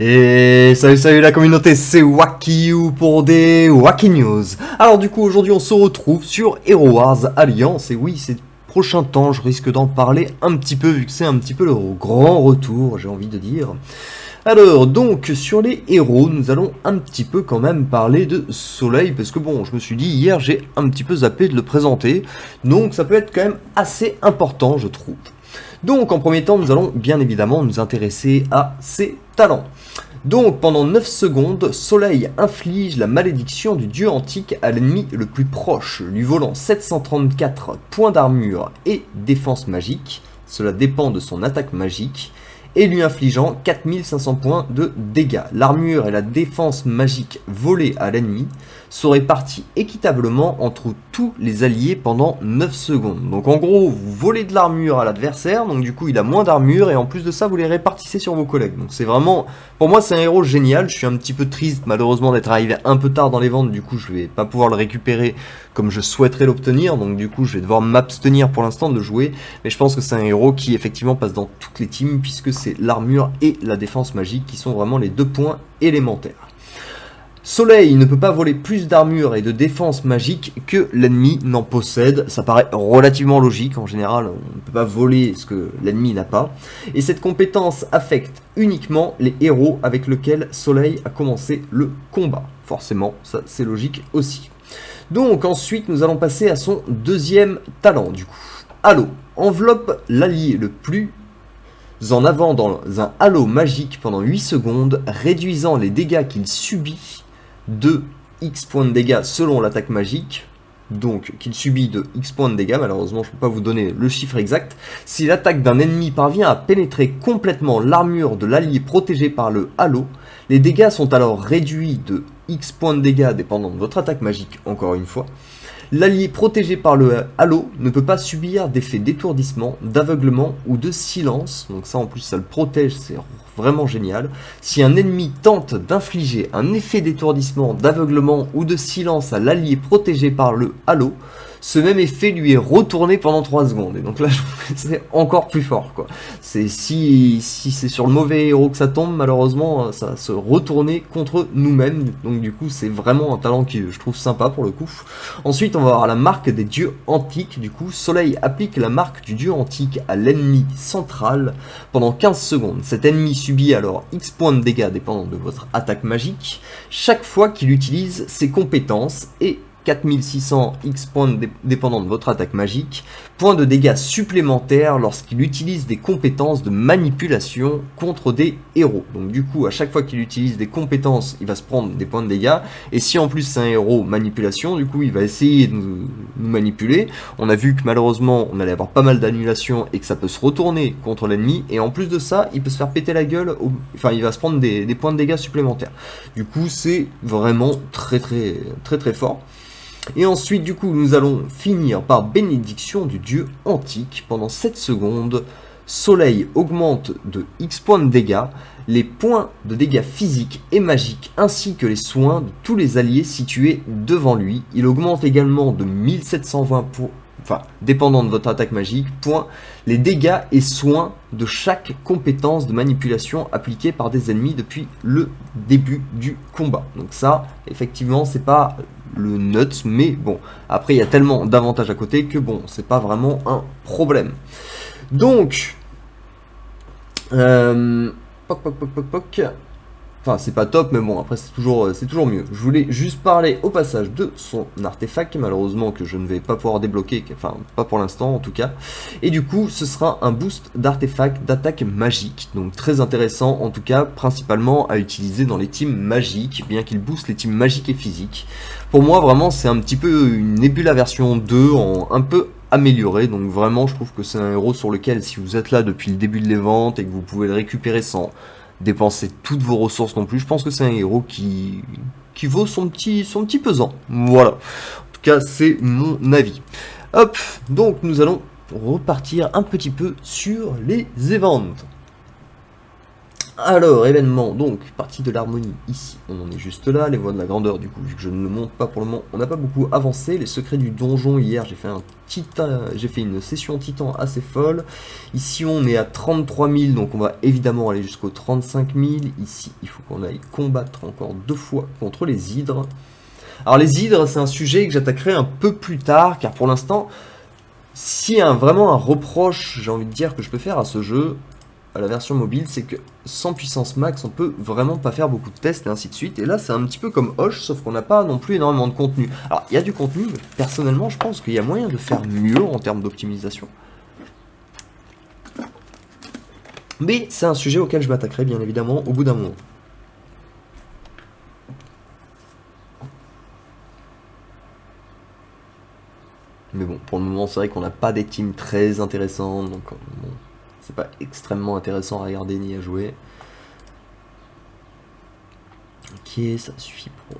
Et salut la communauté, c'est Wakiu pour des Wacky News. Alors du coup aujourd'hui on se retrouve sur Hero Wars Alliance. Et oui, ces prochains temps je risque d'en parler un petit peu vu que c'est un petit peu le grand retour, j'ai envie de dire. Alors donc sur les héros nous allons un petit peu quand même parler de Soleil. Parce que bon, je me suis dit hier j'ai un petit peu zappé de le présenter. Donc ça peut être quand même assez important je trouve. Donc en premier temps nous allons bien évidemment nous intéresser à ses talents. Donc pendant 9 secondes, Soleil inflige la malédiction du dieu antique à l'ennemi le plus proche, lui volant 734 points d'armure et défense magique, cela dépend de son attaque magique, et lui infligeant 4500 points de dégâts. L'armure et la défense magique volées à l'ennemi sont réparties équitablement entre tous les alliés pendant 9 secondes. Donc en gros, vous volez de l'armure à l'adversaire, donc du coup il a moins d'armure, et en plus de ça, vous les répartissez sur vos collègues. Donc c'est vraiment, pour moi c'est un héros génial. Je suis un petit peu triste malheureusement d'être arrivé un peu tard dans les ventes, du coup je vais pas pouvoir le récupérer comme je souhaiterais l'obtenir, donc du coup je vais devoir m'abstenir pour l'instant de jouer. Mais je pense que c'est un héros qui effectivement passe dans toutes les teams, puisque c'est l'armure et la défense magique qui sont vraiment les deux points élémentaires. Soleil ne peut pas voler plus d'armure et de défense magique que l'ennemi n'en possède. Ça paraît relativement logique, en général on ne peut pas voler ce que l'ennemi n'a pas. Et cette compétence affecte uniquement les héros avec lesquels Soleil a commencé le combat. Forcément, ça c'est logique aussi. Donc ensuite nous allons passer à son deuxième talent du coup. Halo enveloppe l'allié le plus en avant dans un halo magique pendant 8 secondes, réduisant les dégâts qu'il subit de X points de dégâts selon l'attaque magique. Donc qu'il subit de X points de dégâts, malheureusement je ne peux pas vous donner le chiffre exact. Si l'attaque d'un ennemi parvient à pénétrer complètement l'armure de l'allié protégé par le halo, les dégâts sont alors réduits de X points de dégâts dépendant de votre attaque magique, encore une fois. L'allié protégé par le halo ne peut pas subir d'effet d'étourdissement, d'aveuglement ou de silence. Donc ça en plus ça le protège, c'est vraiment génial. Si un ennemi tente d'infliger un effet d'étourdissement, d'aveuglement ou de silence à l'allié protégé par le halo, ce même effet lui est retourné pendant 3 secondes. Et donc là, je trouve que c'est encore plus fort, quoi. C'est si c'est sur le mauvais héros que ça tombe, malheureusement, ça va se retourner contre nous-mêmes. Donc du coup, c'est vraiment un talent qui je trouve sympa pour le coup. Ensuite, on va avoir la marque des dieux antiques. Du coup, Soleil applique la marque du dieu antique à l'ennemi central pendant 15 secondes. Cet ennemi subit alors X points de dégâts dépendant de votre attaque magique chaque fois qu'il utilise ses compétences, et 4600 X points dépendant de votre attaque magique, points de dégâts supplémentaires lorsqu'il utilise des compétences de manipulation contre des héros. Donc du coup, à chaque fois qu'il utilise des compétences, il va se prendre des points de dégâts, et si en plus c'est un héros manipulation, du coup il va essayer de nous manipuler. On a vu que malheureusement on allait avoir pas mal d'annulations et que ça peut se retourner contre l'ennemi, et en plus de ça, il peut se faire péter la gueule, enfin il va se prendre des points de dégâts supplémentaires. Du coup c'est vraiment très fort. Et ensuite, du coup, nous allons finir par bénédiction du dieu antique. Pendant 7 secondes, Soleil augmente de X points de dégâts les points de dégâts physiques et magiques, ainsi que les soins de tous les alliés situés devant lui. Il augmente également de 1720 points, enfin, dépendant de votre attaque magique, points, les dégâts et soins de chaque compétence de manipulation appliquée par des ennemis depuis le début du combat. Donc ça, effectivement, c'est pas le nuts, mais bon, après il y a tellement d'avantages à côté que bon, c'est pas vraiment un problème. Donc, enfin, c'est pas top, mais bon, après c'est toujours mieux. Je voulais juste parler au passage de son artefact, malheureusement que je ne vais pas pouvoir débloquer, enfin pas pour l'instant en tout cas. Et du coup, ce sera un boost d'artefact d'attaque magique, donc très intéressant en tout cas, principalement à utiliser dans les teams magiques, bien qu'il booste les teams magiques et physiques. Pour moi, vraiment, c'est un petit peu une Nebula version 2 en un peu amélioré, donc vraiment je trouve que c'est un héros sur lequel, si vous êtes là depuis le début de ventes et que vous pouvez le récupérer sans dépenser toutes vos ressources non plus, je pense que c'est un héros qui vaut son petit pesant. Voilà, en tout cas c'est mon avis. Hop, donc nous allons repartir un petit peu sur les events. Alors, événement, donc, partie de l'harmonie, ici, on en est juste là, les voies de la grandeur, du coup, vu que je ne le monte pas pour le moment, on n'a pas beaucoup avancé, les secrets du donjon, hier, j'ai fait une session titan assez folle, ici, on est à 33 000, donc on va évidemment aller jusqu'aux 35 000, ici, il faut qu'on aille combattre encore 2 fois contre les hydres. Alors, les hydres, c'est un sujet que j'attaquerai un peu plus tard, car pour l'instant, s'il y a vraiment un reproche, j'ai envie de dire, que je peux faire à ce jeu, à la version mobile, c'est que sans puissance max, on peut vraiment pas faire beaucoup de tests et ainsi de suite. Et là, c'est un petit peu comme Hoche, sauf qu'on n'a pas non plus énormément de contenu. Alors, il y a du contenu, mais personnellement, je pense qu'il y a moyen de faire mieux en termes d'optimisation. Mais c'est un sujet auquel je m'attaquerai, bien évidemment, au bout d'un moment. Mais bon, pour le moment, c'est vrai qu'on n'a pas des teams très intéressantes, donc bon, c'est pas extrêmement intéressant à regarder ni à jouer. Ok, ça suffit pour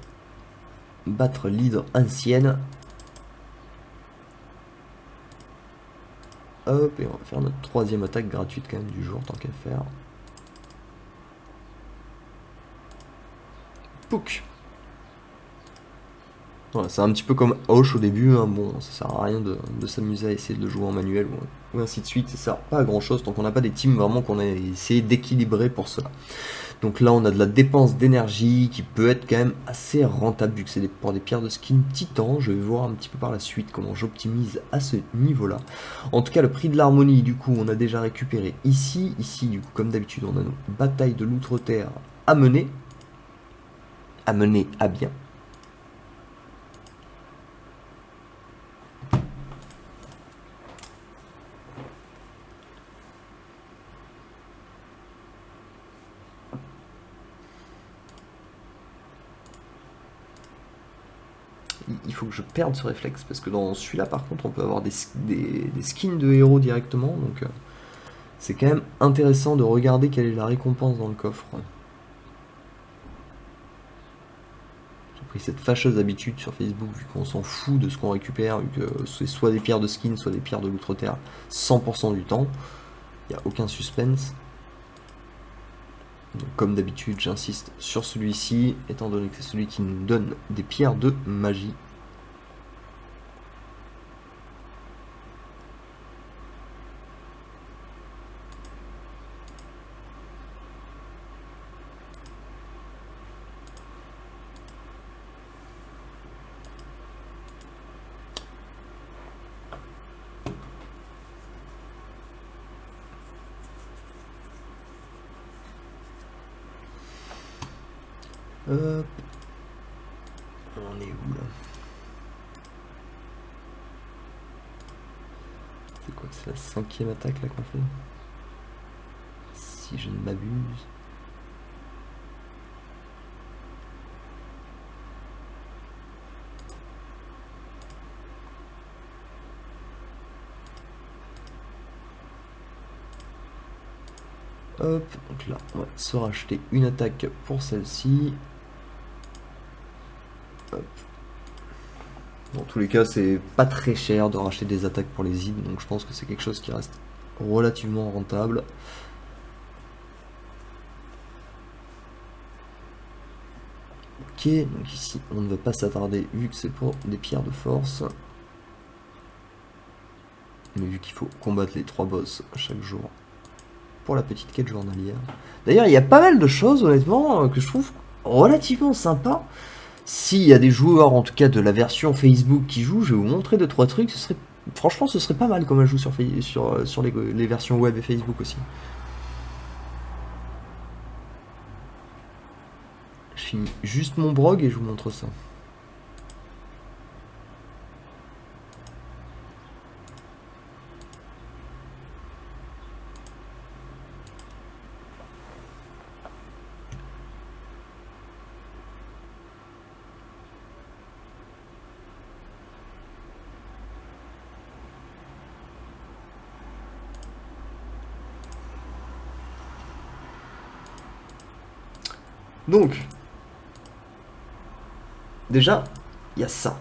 battre l'hydre ancienne. Hop, et on va faire notre troisième attaque gratuite quand même du jour, tant qu'à faire. Pouk. Voilà, c'est un petit peu comme Hoche au début, hein. Bon, ça sert à rien de s'amuser à essayer de le jouer en manuel ou ainsi de suite, ça sert pas à grand chose tant qu'on n'a pas des teams vraiment qu'on a essayé d'équilibrer pour cela. Donc là on a de la dépense d'énergie qui peut être quand même assez rentable vu que c'est pour des pierres de skin titan. Je vais voir un petit peu par la suite comment j'optimise à ce niveau là. En tout cas le prix de l'harmonie du coup on a déjà récupéré ici du coup comme d'habitude on a nos batailles de l'outre-terre à mener à bien. Il faut que je perde ce réflexe parce que dans celui-là par contre on peut avoir des skins de héros directement, donc c'est quand même intéressant de regarder quelle est la récompense dans le coffre. J'ai pris cette fâcheuse habitude sur Facebook vu qu'on s'en fout de ce qu'on récupère, vu que c'est soit des pierres de skin, soit des pierres de l'outre-terre 100% du temps. Il n'y a aucun suspense. Donc, comme d'habitude j'insiste sur celui-ci, étant donné que c'est celui qui nous donne des pierres de magie. Hop. On est où là? C'est quoi? C'est la 5e attaque là qu'on fait? Si je ne m'abuse. Hop, donc là on va se racheter une attaque pour celle-ci. Hop. Dans tous les cas, c'est pas très cher de racheter des attaques pour les hydres, donc je pense que c'est quelque chose qui reste relativement rentable. Ok, donc ici on ne va pas s'attarder vu que c'est pour des pierres de force. Mais vu qu'il faut combattre les 3 boss chaque jour pour la petite quête journalière. D'ailleurs, il y a pas mal de choses honnêtement que je trouve relativement sympa. S'il y a des joueurs, en tout cas de la version Facebook qui jouent, je vais vous montrer 2-3 trucs. Franchement, ce serait pas mal comme ajout sur les versions web et Facebook aussi. Je finis juste mon brog et je vous montre ça. Donc, déjà, il y a ça.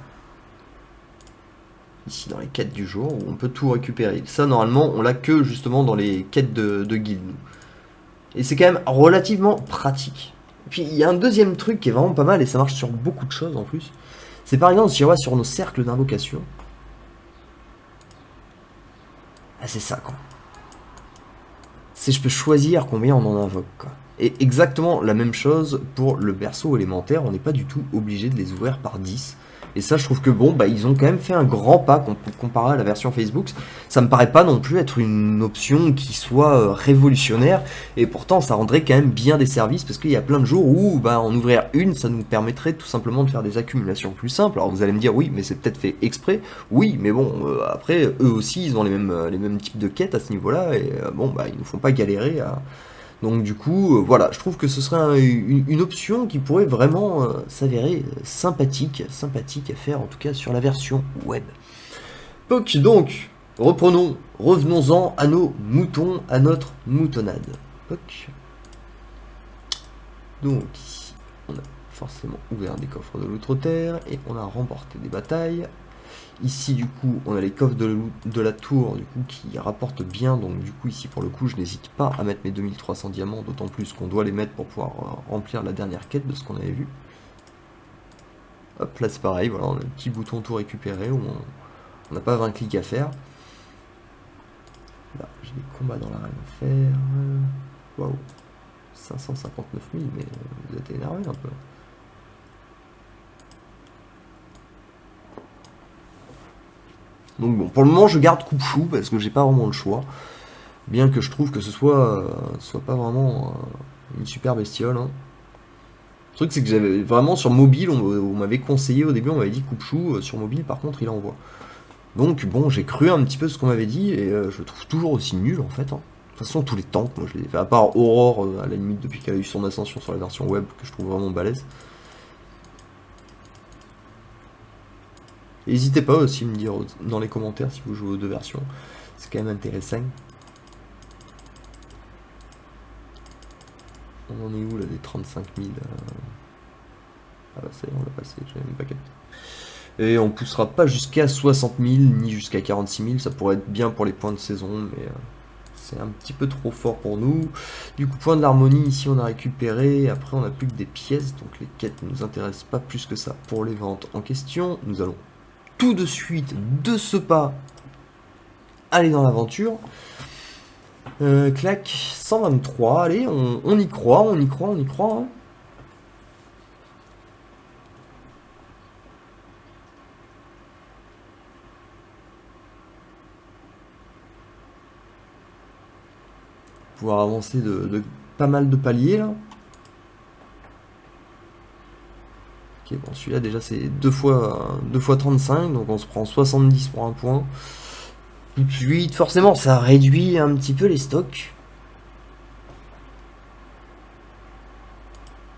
Ici dans les quêtes du jour, où on peut tout récupérer. Ça, normalement, on l'a que justement dans les quêtes de guilde. Et c'est quand même relativement pratique. Puis il y a un deuxième truc qui est vraiment pas mal et ça marche sur beaucoup de choses en plus. C'est par exemple si on va sur nos cercles d'invocation. Ah c'est ça quoi. C'est je peux choisir combien on en invoque quoi. Et exactement la même chose pour le berceau élémentaire, on n'est pas du tout obligé de les ouvrir par 10. Et ça je trouve que bon, bah ils ont quand même fait un grand pas comparé à la version Facebook. Ça me paraît pas non plus être une option qui soit révolutionnaire. Et pourtant ça rendrait quand même bien des services parce qu'il y a plein de jours où bah, en ouvrir une, ça nous permettrait tout simplement de faire des accumulations plus simples. Alors vous allez me dire oui, mais c'est peut-être fait exprès. Oui, mais bon, après eux aussi ils ont les mêmes types de quêtes à ce niveau-là. Et bon, bah ils nous font pas galérer à... Donc du coup, voilà, je trouve que ce serait une option qui pourrait vraiment s'avérer sympathique à faire, en tout cas sur la version web. Donc, revenons-en à nos moutons, à notre moutonnade. Donc ici, on a forcément ouvert des coffres de l'outre-terre et on a remporté des batailles. Ici du coup on a les coffres de la tour du coup qui rapportent bien, donc du coup ici pour le coup je n'hésite pas à mettre mes 2300 diamants, d'autant plus qu'on doit les mettre pour pouvoir remplir la dernière quête de ce qu'on avait vu. Hop là c'est pareil, voilà on a le petit bouton tout récupérer où on n'a pas 20 clics à faire. Là j'ai des combats dans l'arène à faire. Waouh, 559 000, mais vous êtes énervé un peu. Donc bon, pour le moment je garde coupe-chou parce que j'ai pas vraiment le choix. Bien que je trouve que ce soit pas vraiment une super bestiole. Hein. Le truc c'est que j'avais vraiment sur mobile, on m'avait conseillé au début, on m'avait dit coupe-chou, sur mobile par contre il envoie. Donc bon, j'ai cru un petit peu ce qu'on m'avait dit et je le trouve toujours aussi nul en fait. Hein. De toute façon tous les tanks, moi je les ai fait, à part Aurore à la limite depuis qu'elle a eu son ascension sur la version web que je trouve vraiment balèze. N'hésitez pas aussi à me dire dans les commentaires si vous jouez aux deux versions. C'est quand même intéressant. On en est où là des 35 000 Ah bah ça y est, on l'a passé, j'avais même pas capté. Et on poussera pas jusqu'à 60 000 ni jusqu'à 46 000. Ça pourrait être bien pour les points de saison, mais c'est un petit peu trop fort pour nous. Du coup, point de l'harmonie, ici on a récupéré. Après, on n'a plus que des pièces, donc les quêtes ne nous intéressent pas plus que ça. Pour les ventes en question, nous allons tout de suite, de ce pas, aller dans l'aventure. Clac, 123, allez, on y croit, on y croit, on y croit. Hein. Pouvoir avancer de pas mal de paliers là. Ok, bon celui-là déjà c'est 2 fois 35, donc on se prend 70 pour un point. Tout de suite, forcément ça réduit un petit peu les stocks.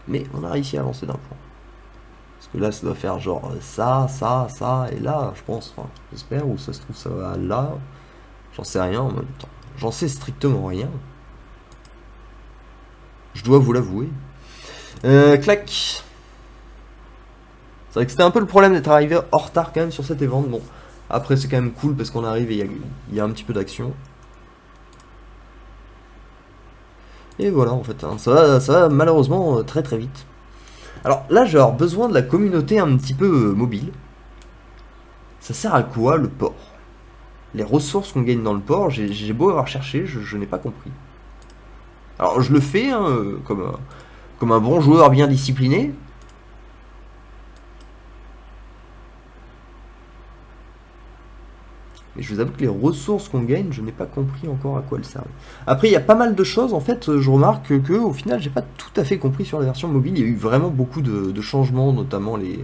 Mais on a réussi à avancer d'un point. Parce que là ça doit faire genre ça, et là, je pense, enfin, j'espère, ou ça se trouve ça va là. J'en sais rien en même temps. J'en sais strictement rien. Je dois vous l'avouer. Clac. C'est vrai que c'était un peu le problème d'être arrivé en retard quand même sur cet événement. Bon, après c'est quand même cool parce qu'on arrive et il y a un petit peu d'action. Et voilà en fait, hein, ça va malheureusement très très vite. Alors là je vais avoir besoin de la communauté un petit peu mobile. Ça sert à quoi le port? Les ressources qu'on gagne dans le port, j'ai beau avoir cherché, je n'ai pas compris. Alors je le fais hein, comme un bon joueur bien discipliné. Mais je vous avoue que les ressources qu'on gagne, je n'ai pas compris encore à quoi elles servent. Après, il y a pas mal de choses, en fait, je remarque que au final, j'ai pas tout à fait compris sur la version mobile. Il y a eu vraiment beaucoup de changements, notamment les...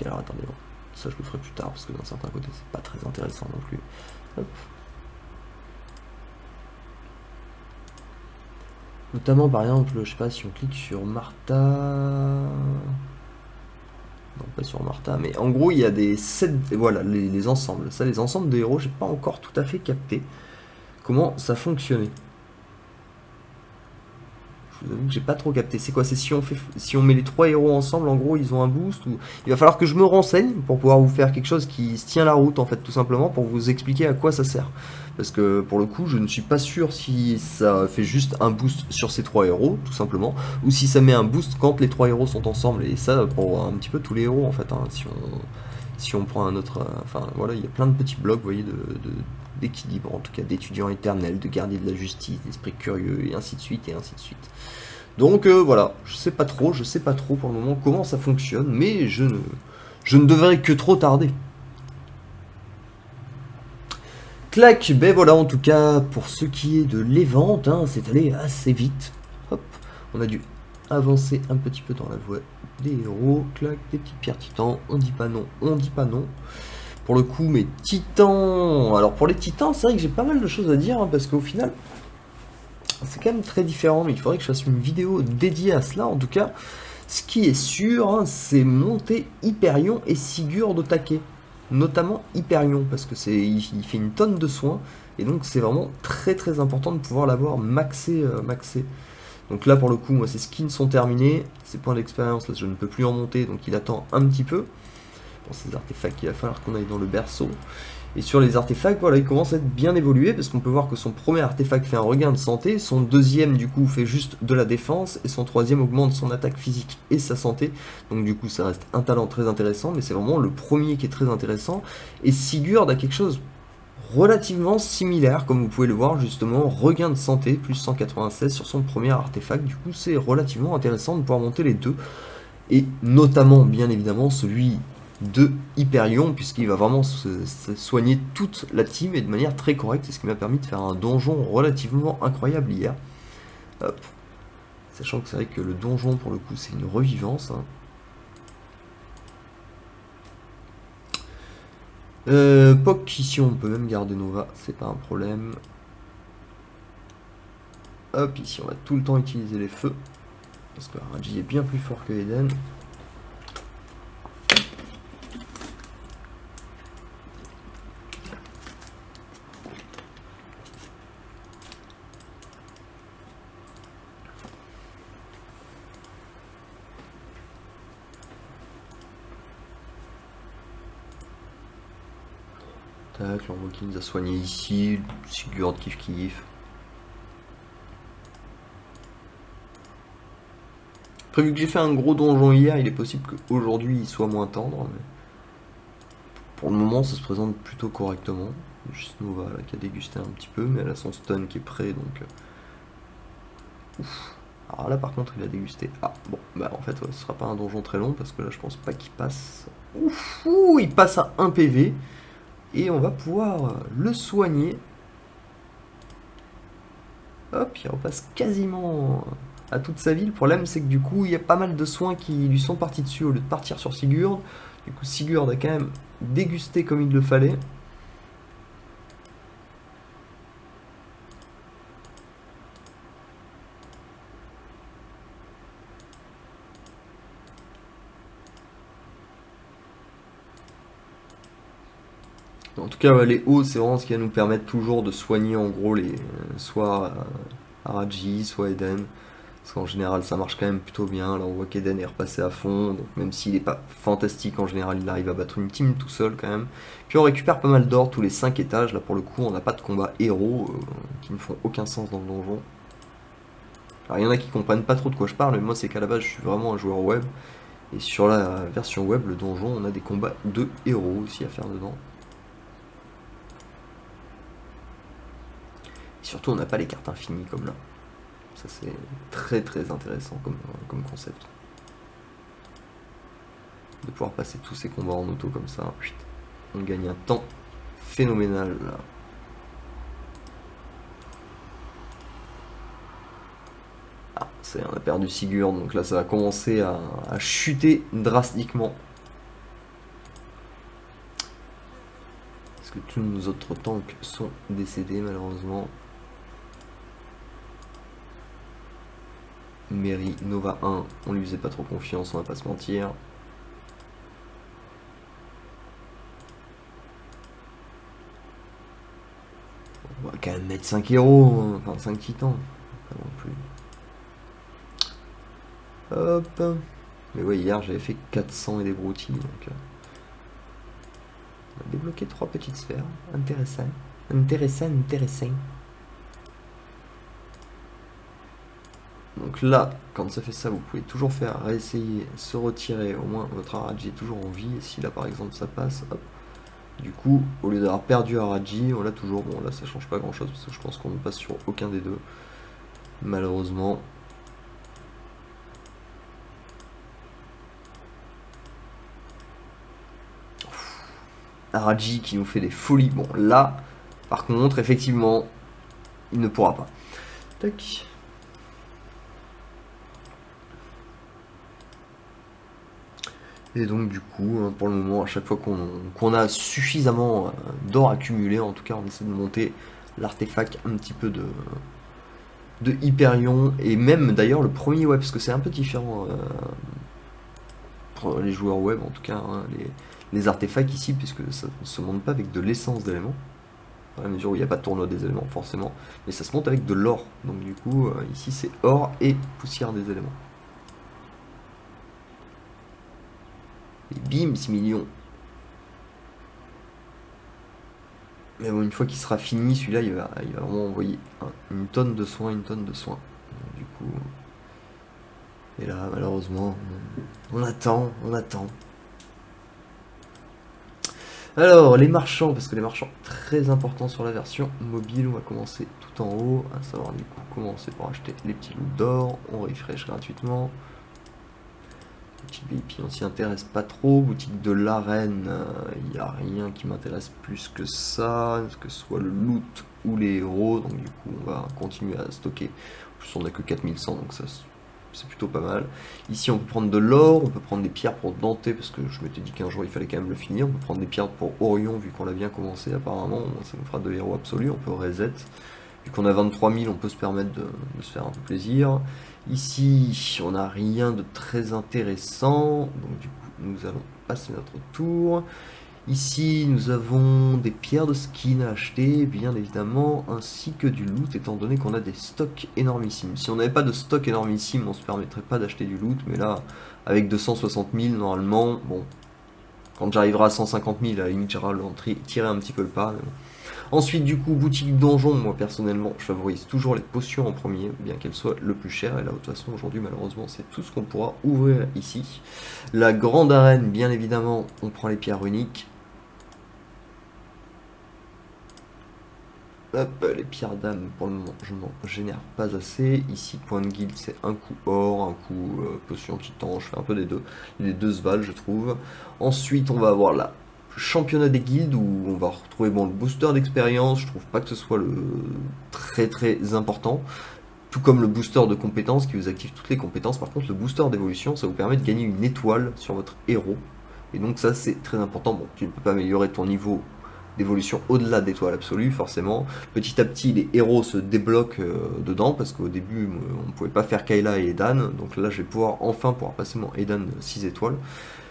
Alors, attendez, bon. Ça je le ferai plus tard, parce que d'un certain côté, c'est pas très intéressant non plus. Hop. Notamment, par exemple, je sais pas, si on clique sur Martha... Non, pas sur Martha, mais en gros, il y a des sets... Voilà, les ensembles. Ça, les ensembles de héros, j'ai pas encore tout à fait capté comment ça fonctionnait. Je vous avoue que j'ai pas trop capté. C'est quoi? C'est si on met les 3 héros ensemble, en gros, ils ont un boost ou... Il va falloir que je me renseigne pour pouvoir vous faire quelque chose qui se tient la route, en fait, tout simplement, pour vous expliquer à quoi ça sert. parce que pour le coup je ne suis pas sûr si ça fait juste un boost sur ces 3 héros tout simplement, ou si ça met un boost quand les 3 héros sont ensemble, et ça pour un petit peu tous les héros en fait, hein, si on prend un autre, enfin voilà, il y a plein de petits blocs, vous voyez, d'équilibre, en tout cas d'étudiants éternels, de gardiens de la justice, d'esprits curieux, et ainsi de suite, et ainsi de suite. Donc voilà, je sais pas trop pour le moment comment ça fonctionne, mais je ne devrais que trop tarder. Clac, ben voilà, en tout cas, pour ce qui est de l'évente, hein, c'est allé assez vite. Hop, on a dû avancer un petit peu dans la voie des héros. Clac, des petites pierres titans, on dit pas non, on dit pas non. Pour le coup, mes titans... Alors pour les titans, c'est vrai que j'ai pas mal de choses à dire, hein, parce qu'au final, c'est quand même très différent, mais il faudrait que je fasse une vidéo dédiée à cela. En tout cas, ce qui est sûr, hein, c'est monter Hyperion et Sigurd au taquet. Notamment Hyperion, parce que il fait une tonne de soins, et donc c'est vraiment très très important de pouvoir l'avoir maxé. Donc là pour le coup, moi ces skins sont terminés, ces points d'expérience là je ne peux plus en monter, donc il attend un petit peu. Pour ces artefacts, il va falloir qu'on aille dans le berceau. Et sur les artefacts, voilà, il commence à être bien évolué, parce qu'on peut voir que son premier artefact fait un regain de santé, son deuxième du coup fait juste de la défense, et son troisième augmente son attaque physique et sa santé. Donc du coup ça reste un talent très intéressant, mais c'est vraiment le premier qui est très intéressant. Et Sigurd a quelque chose relativement similaire, comme vous pouvez le voir justement, regain de santé, plus 196 sur son premier artefact. Du coup c'est relativement intéressant de pouvoir monter les deux, et notamment bien évidemment celui de Hyperion, puisqu'il va vraiment soigner toute la team et de manière très correcte. C'est ce qui m'a permis de faire un donjon relativement incroyable hier. Hop. Sachant que c'est vrai que le donjon pour le coup c'est une revivance, hein. POC ici on peut même garder Nova, c'est pas un problème. Hop, ici on va tout le temps utiliser les feux, parce que Raji est bien plus fort que Eden. Tac, l'envoi qui nous a soigné ici, Sigurd kiff. Prévu que j'ai fait un gros donjon hier, il est possible qu'aujourd'hui il soit moins tendre, mais pour le moment ça se présente plutôt correctement. Juste Nova là, qui a dégusté un petit peu, mais elle a son stun qui est prêt, donc... Ouf. Alors là par contre il a dégusté. Ah bon, bah en fait ouais, ce sera pas un donjon très long, parce que là je pense pas qu'il passe... Ouf, ouh, il passe à 1 PV. Et on va pouvoir le soigner. Hop, il repasse quasiment à toute sa vie. Le problème c'est que du coup il y a pas mal de soins qui lui sont partis dessus au lieu de partir sur Sigurd. Du coup Sigurd a quand même dégusté comme il le fallait. En tout cas ouais, les hauts c'est vraiment ce qui va nous permettre toujours de soigner en gros les soit Araji, soit Eden. Parce qu'en général ça marche quand même plutôt bien. Là on voit qu'Eden est repassé à fond, donc même s'il n'est pas fantastique en général il arrive à battre une team tout seul quand même. Puis on récupère pas mal d'or tous les 5 étages. Là pour le coup on n'a pas de combat héros qui ne font aucun sens dans le donjon. Alors il y en a qui comprennent pas trop de quoi je parle, mais moi c'est qu'à la base je suis vraiment un joueur web. Et sur la version web, le donjon, on a des combats de héros aussi à faire dedans. Et surtout on n'a pas les cartes infinies comme là. Ça c'est très très intéressant comme concept. De pouvoir passer tous ces combats en auto comme ça. On gagne un temps phénoménal là. Ah, on a perdu Sigurd, donc là ça va commencer à chuter drastiquement. Parce que tous nos autres tanks sont décédés malheureusement. Mary Nova 1, on lui faisait pas trop confiance, on va pas se mentir. On va quand même mettre 5 héros, hein, enfin 5 titans, pas non plus. Hop. Mais ouais, hier j'avais fait 400 et des broutilles, donc on a débloqué 3 petites sphères, intéressant. Intéressant, intéressant. Donc là, quand ça fait ça, vous pouvez toujours faire réessayer, se retirer, au moins votre Haraji est toujours en vie. Et si là par exemple ça passe, hop. Du coup, au lieu d'avoir perdu Haraji, on l'a toujours. Bon là ça change pas grand chose parce que je pense qu'on ne passe sur aucun des deux. Malheureusement. Haraji qui nous fait des folies. Bon là, par contre, effectivement, il ne pourra pas. Tac. Et donc du coup, pour le moment, à chaque fois qu'on a suffisamment d'or accumulé, en tout cas on essaie de monter l'artefact un petit peu de Hyperion, et même d'ailleurs le premier web, parce que c'est un peu différent pour les joueurs web en tout cas, hein, les artefacts ici, puisque ça ne se monte pas avec de l'essence d'éléments, dans la mesure où il n'y a pas de tournoi des éléments forcément, mais ça se monte avec de l'or, donc du coup ici c'est or et poussière des éléments. Et bim, 6 millions. Mais bon, une fois qu'il sera fini, celui-là, il va vraiment envoyer une tonne de soins, une tonne de soins. Donc, du coup... Et là, malheureusement, on attend, on attend. Alors, les marchands, parce que les marchands, très importants sur la version mobile, on va commencer tout en haut, à savoir du coup commencer pour acheter les petits loups d'or, on refresh gratuitement. Boutique VIP, on s'y intéresse pas trop. Boutique de l'arène, il n'y a rien qui m'intéresse plus que ça, que ce soit le loot ou les héros. Donc du coup, on va continuer à stocker. En plus, on n'a que 4100, donc ça c'est plutôt pas mal. Ici, on peut prendre de l'or, on peut prendre des pierres pour Dante, parce que je m'étais dit qu'un jour il fallait quand même le finir. On peut prendre des pierres pour Orion, vu qu'on l'a bien commencé apparemment. Ça nous fera de héros absolus, on peut reset. Vu qu'on a 23 000, on peut se permettre de se faire un peu plaisir. Ici, on n'a rien de très intéressant. Donc du coup, nous allons passer notre tour. Ici, nous avons des pierres de skin à acheter, bien évidemment, ainsi que du loot, étant donné qu'on a des stocks énormissimes. Si on n'avait pas de stock énormissime, on se permettrait pas d'acheter du loot, mais là, avec 260 000, normalement, bon, quand j'arriverai à 150 000, à la limite, j'aurai tirer un petit peu le pas, mais bon. Ensuite, du coup, boutique donjon, moi personnellement, je favorise toujours les potions en premier, bien qu'elles soient le plus chères. Et là, de toute façon, aujourd'hui, malheureusement, c'est tout ce qu'on pourra ouvrir ici. La grande arène, bien évidemment, on prend les pierres runiques. Hop, les pierres d'âme, pour le moment, je n'en génère pas assez. Ici, point de guilde, c'est un coup or, un coup potion titan, je fais un peu des deux. Les deux se valent, je trouve. Ensuite, on va avoir là championnat des guildes où on va retrouver bon, le booster d'expérience. Je trouve pas que ce soit le très important, tout comme le booster de compétences qui vous active toutes les compétences. Par contre, le booster d'évolution, ça vous permet de gagner une étoile sur votre héros, et donc ça c'est très important. Bon, tu ne peux pas améliorer ton niveau d'évolution au-delà d'étoile absolue forcément. Petit à petit les héros se débloquent dedans, parce qu'au début on ne pouvait pas faire Kayla et Edan, donc là je vais enfin pouvoir passer mon Edan 6 étoiles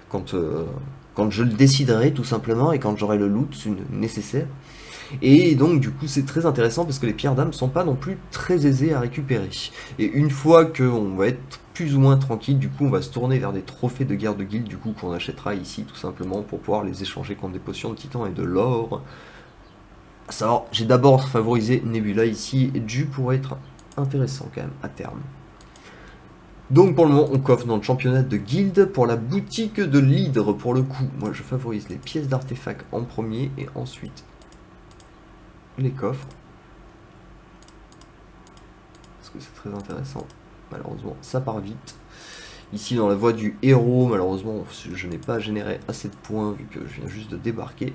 quand je le déciderai tout simplement, et quand j'aurai le loot nécessaire. Et donc du coup c'est très intéressant parce que les pierres d'âme sont pas non plus très aisées à récupérer. Et une fois qu'on va être plus ou moins tranquille, du coup on va se tourner vers des trophées de guerre de guilde, du coup qu'on achètera ici tout simplement pour pouvoir les échanger contre des potions de titan et de l'or. À savoir, j'ai d'abord favorisé Nebula ici, et dû pour être intéressant quand même à terme. Donc pour le moment on coffre dans le championnat de guilde. Pour la boutique de l'hydre, pour le coup, moi je favorise les pièces d'artefacts en premier et ensuite les coffres. Parce que c'est très intéressant. Malheureusement ça part vite. Ici dans la voie du héros, malheureusement je n'ai pas généré assez de points vu que je viens juste de débarquer.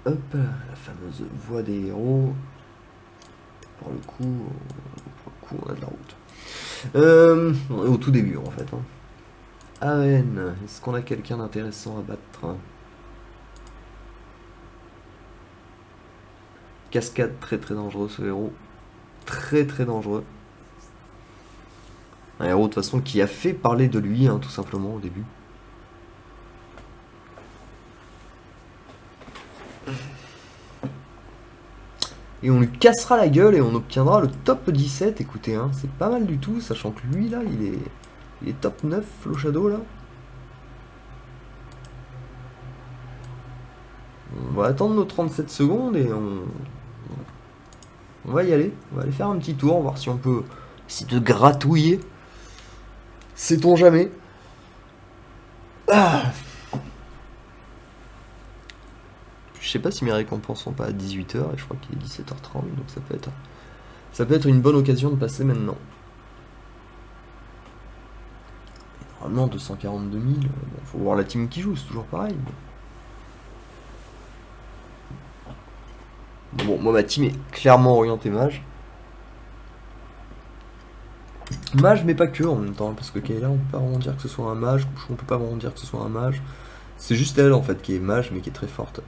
Hop, la fameuse voie des héros. Pour le coup, on a de la route. On est au tout début en fait. Hein. Arène, est-ce qu'on a quelqu'un d'intéressant à battre? Cascade, très dangereux ce héros. Très dangereux. Un héros de toute façon qui a fait parler de lui, hein, tout simplement au début. Et on lui cassera la gueule et on obtiendra le top 17. Écoutez, hein, c'est pas mal du tout, sachant que lui là, il est top 9, Flow Shadow là. va attendre nos 37 secondes et on va y aller. On va aller faire un petit tour, voir si on peut essayer de gratouiller. Sait-on jamais. Ah. Je sais pas si mes récompenses sont pas à 18 h et je crois qu'il est 17 h 30, donc ça peut être une bonne occasion de passer maintenant. Et normalement 242 000, bon, faut voir la team qui joue, c'est toujours pareil. Bon, moi ma team est clairement orientée mage. Mage mais pas que en même temps, parce que Kayla on peut pas vraiment dire que ce soit un mage, on peut pas vraiment dire que ce soit un mage. C'est juste elle en fait qui est mage mais qui est très forte.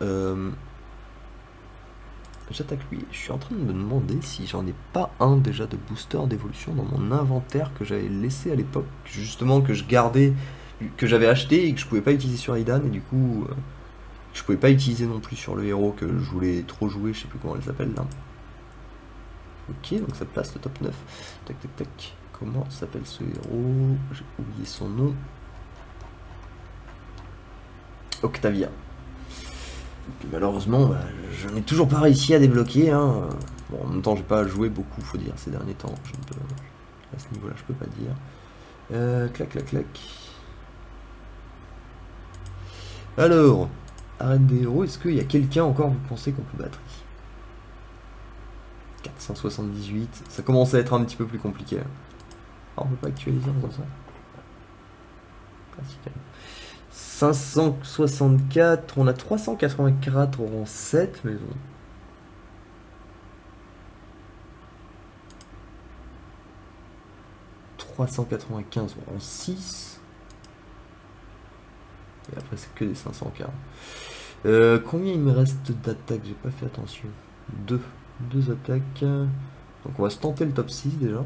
J'attaque lui. Je suis en train de me demander si j'en ai pas un déjà de booster d'évolution dans mon inventaire que j'avais laissé à l'époque, justement que je gardais, que j'avais acheté et que je pouvais pas utiliser sur Aidan et du coup je pouvais pas utiliser non plus sur le héros que je voulais trop jouer, je sais plus comment elle s'appelle là. Ok, donc ça place le top 9. Tac tac tac. Comment s'appelle ce héros? J'ai oublié son nom. Octavia. Et malheureusement, bah, je n'ai toujours pas réussi à débloquer. Hein. Bon, en même temps, j'ai pas joué beaucoup, faut dire, ces derniers temps. À ce niveau-là, je peux pas dire. Clac, clac, clac. Alors, arène des héros, est-ce qu'il y a quelqu'un encore, vous pensez qu'on peut battre? 478, ça commence à être un petit peu plus compliqué. Ah, on peut pas actualiser en faisant ça. Ah, si, quand même. 564, on a 384 au rang 7, mais bon. « 395 au rang 6. Et après c'est que des 540. Combien il me reste d'attaques? J'ai pas fait attention. Deux attaques. Donc on va se tenter le top 6 déjà.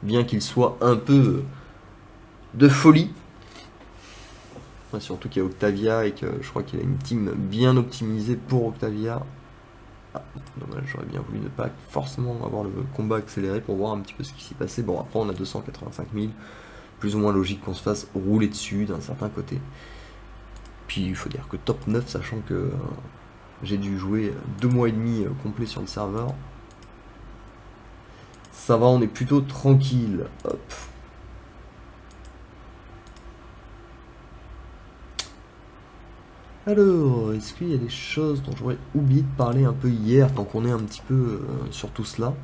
Bien qu'il soit un peu de folie. Surtout qu'il y a Octavia et que je crois qu'il a une team bien optimisée pour Octavia. Ah, dommage, j'aurais bien voulu ne pas forcément avoir le combat accéléré pour voir un petit peu ce qui s'est passé. Bon, après on a 285 000, plus ou moins logique qu'on se fasse rouler dessus d'un certain côté. Puis il faut dire que top 9, sachant que j'ai dû jouer 2 mois et demi complet sur le serveur. Ça va, on est plutôt tranquille. Hop. Alors, est-ce qu'il y a des choses dont j'aurais oublié de parler un peu hier, tant qu'on est un petit peu sur tout cela?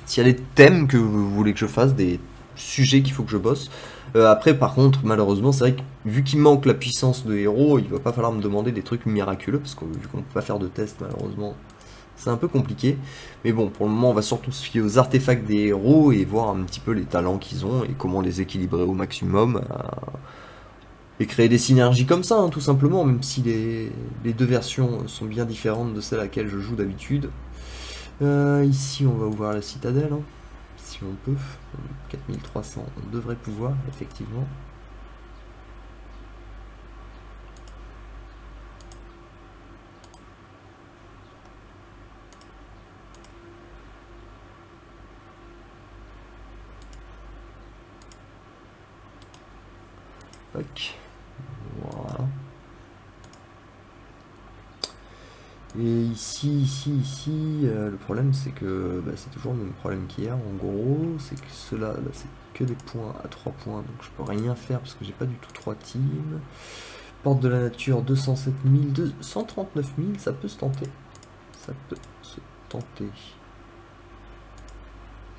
S'il y a des thèmes que vous voulez que je fasse, des sujets qu'il faut que je bosse. Après, par contre, malheureusement, c'est vrai que vu qu'il manque la puissance de héros, il va pas falloir me demander des trucs miraculeux, parce que vu qu'on peut pas faire de tests, malheureusement, c'est un peu compliqué. Mais bon, pour le moment, on va surtout se fier aux artefacts des héros et voir un petit peu les talents qu'ils ont et comment les équilibrer au maximum. Et créer des synergies comme ça, hein, tout simplement, même si les deux versions sont bien différentes de celle à laquelle je joue d'habitude. Ici, on va ouvrir la citadelle, hein, si on peut. 4300, on devrait pouvoir, effectivement. Ok. Voilà. Et ici, le problème c'est que bah, c'est toujours le même problème qu'hier. En gros, c'est que cela, là, c'est que des points à 3 points, donc je peux rien faire parce que j'ai pas du tout 3 teams. Porte de la nature, 207 000, 139 000, ça peut se tenter. Ça peut se tenter.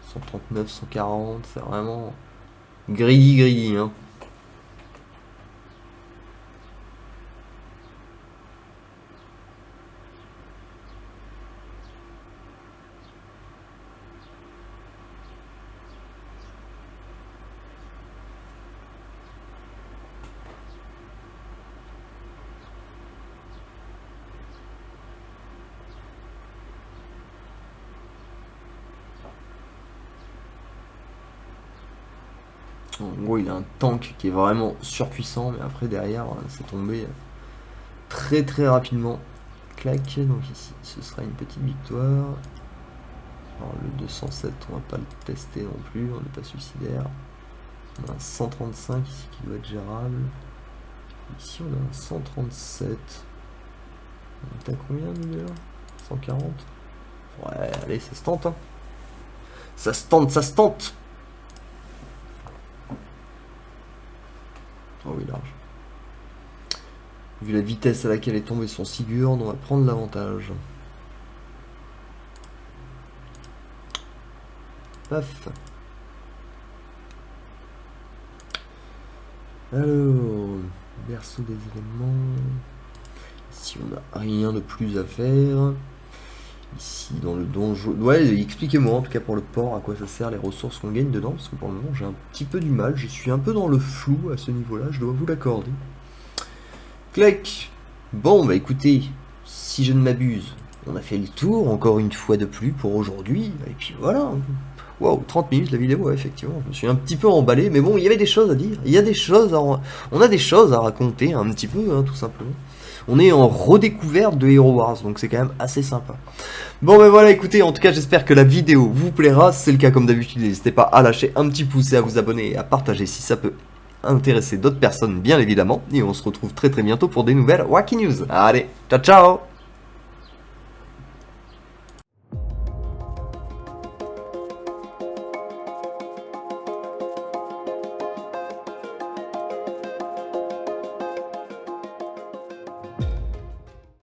139, 140, c'est vraiment gris, hein. En gros, il a un tank qui est vraiment surpuissant, mais après, derrière, c'est tombé très rapidement. Clac, donc ici, ce sera une petite victoire. Alors le 207, on va pas le tester non plus, on n'est pas suicidaire. On a un 135 ici qui doit être gérable. Ici on a un 137. On est à combien nous déjà? 140. Ouais, allez, ça se tente, hein. Ça se tente, ça se tente. Oh oui, large. Vu la vitesse à laquelle est tombé son Sigurd, on va prendre l'avantage. Paf. Alors, berceau des éléments. Ici, on n'a rien de plus à faire. Ici, dans le donjon... Ouais, expliquez-moi, en tout cas pour le port, à quoi ça sert, les ressources qu'on gagne dedans, parce que pour le moment, j'ai un petit peu du mal. Je suis un peu dans le flou à ce niveau-là, je dois vous l'accorder. Clac. Bon, bah écoutez, si je ne m'abuse, on a fait le tour, encore une fois de plus pour aujourd'hui, et puis voilà. Wow, 30 minutes la vidéo, ouais, effectivement, je me suis un petit peu emballé, mais bon, il y avait des choses à dire, il y a des choses à... On a des choses à raconter, un petit peu, hein, tout simplement. On est en redécouverte de Hero Wars, donc c'est quand même assez sympa. Bon ben voilà, écoutez, en tout cas j'espère que la vidéo vous plaira, si c'est le cas comme d'habitude, n'hésitez pas à lâcher un petit pouce et à vous abonner et à partager si ça peut intéresser d'autres personnes bien évidemment, et on se retrouve très très bientôt pour des nouvelles Wacky News. Allez, ciao ciao.